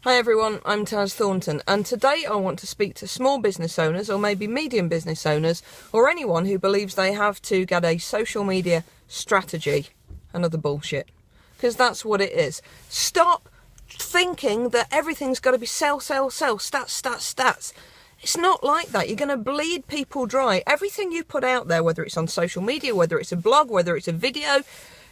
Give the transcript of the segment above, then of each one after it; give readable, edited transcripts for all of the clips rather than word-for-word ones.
Hi everyone, I'm Thornton, and today I want to speak to small business owners or maybe medium business owners or anyone who believes they have to get a social media strategy. Another bullshit. Because that's what it is. Stop thinking that everything's got to be sell, stats. It's not like that. You're going to bleed people dry. Everything you put out there, whether it's on social media, whether it's a blog, whether it's a video,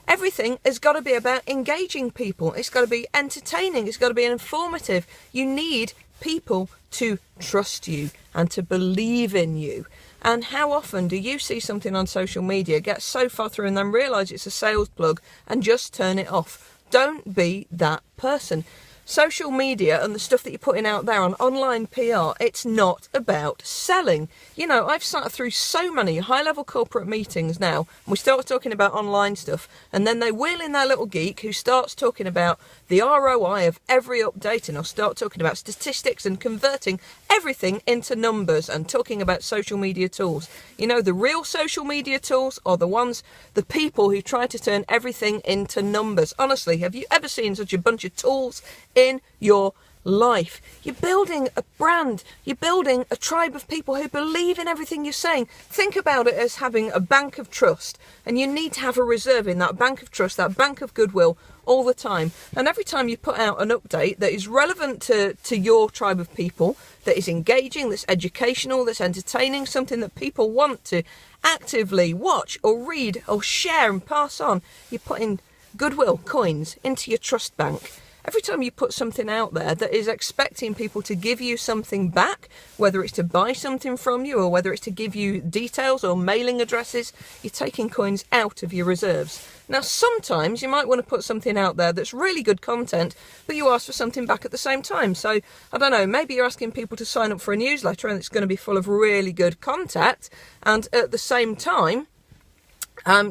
everything has got to be about engaging people. It's got to be entertaining. It's got to be informative. You need people to trust you and to believe in you. And how often do you see something on social media, get so far through and then realise it's a sales plug and just turn it off? Don't be that person. Social media and the stuff that you're putting out there on online PR, it's not about selling. You know, I've sat through so many high-level corporate meetings now, and we start talking about online stuff, and then they wheel in their little geek who starts talking about the ROI of every update, and I'll start talking about statistics and converting everything into numbers and talking about social media tools. You know, the real social media tools are the people who try to turn everything into numbers. Honestly, have you ever seen such a bunch of tools in your life? You're building a brand, you're building a tribe of people who believe in everything you're saying. Think about it as having a bank of trust, and you need to have a reserve in that bank of trust, that bank of goodwill all the time. And every time you put out an update that is relevant to your tribe of people, that is engaging, that's educational, that's entertaining, something that people want to actively watch or read or share and pass on, you're putting goodwill coins into your trust bank. Every time you put something out there that is expecting people to give you something back, whether it's to buy something from you or whether it's to give you details or mailing addresses, you're taking coins out of your reserves. Now, sometimes you might want to put something out there that's really good content, but you ask for something back at the same time. So, I don't know, maybe you're asking people to sign up for a newsletter and it's going to be full of really good content, and at the same time,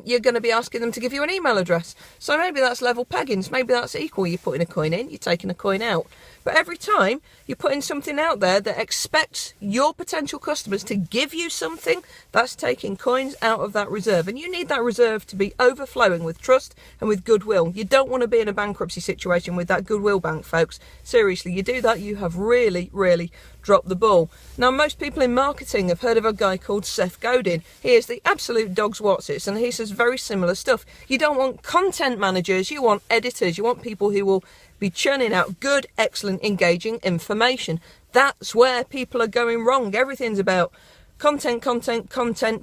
you're going to be asking them to give you an email address. So maybe that's level peggings, maybe that's equal. You're putting a coin in, you're taking a coin out. But every time you're putting something out there that expects your potential customers to give you something, that's taking coins out of that reserve. And you need that reserve to be overflowing with trust and with goodwill. You don't want to be in a bankruptcy situation with that goodwill bank, folks. Seriously, you do that, you have really dropped the ball. Now, most people in marketing have heard of a guy called Seth Godin. He is the absolute dog's Watsits, and he says very similar stuff. You don't want content managers, you want editors, you want people who will be churning out good, excellent, engaging information. That's where people are going wrong. Everything's about content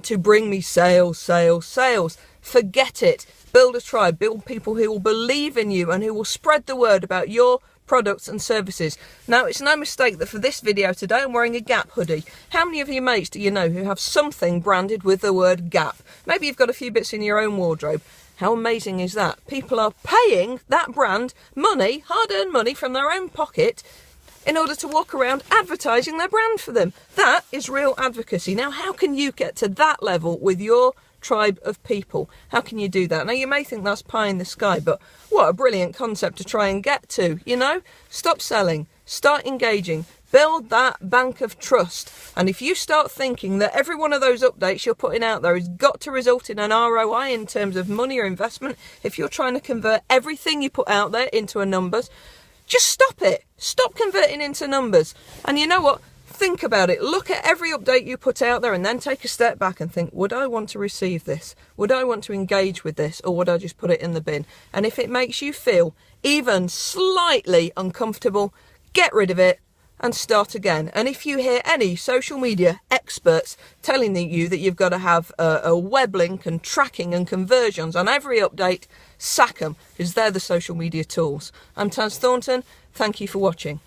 to bring me sales. Forget it. Build a tribe, build people who will believe in you and who will spread the word about your products and services. Now, it's no mistake that for this video today I'm wearing a Gap hoodie. How many of your mates do you know who have something branded with the word Gap? Maybe you've got a few bits in your own wardrobe. How amazing is that? People are paying that brand money, hard-earned money from their own pocket, in order to walk around advertising their brand for them. That is real advocacy. Now, how can you get to that level with your tribe of people? How can you do that? Now, you may think that's pie in the sky, but what a brilliant concept to try and get to, you know? Stop selling, start engaging, build that bank of trust. And if you start thinking that every one of those updates you're putting out there has got to result in an ROI in terms of money or investment, if you're trying to convert everything you put out there into a numbers, just stop it. Stop converting into numbers. And you know what? Think about it. Look at every update you put out there and then take a step back and think, would I want to receive this? Would I want to engage with this? Or would I just put it in the bin? And if it makes you feel even slightly uncomfortable, get rid of it and start again. And if you hear any social media experts telling you that you've got to have a web link and tracking and conversions on every update, sack them, because they're the social media tools. I'm Thornton. Thank you for watching.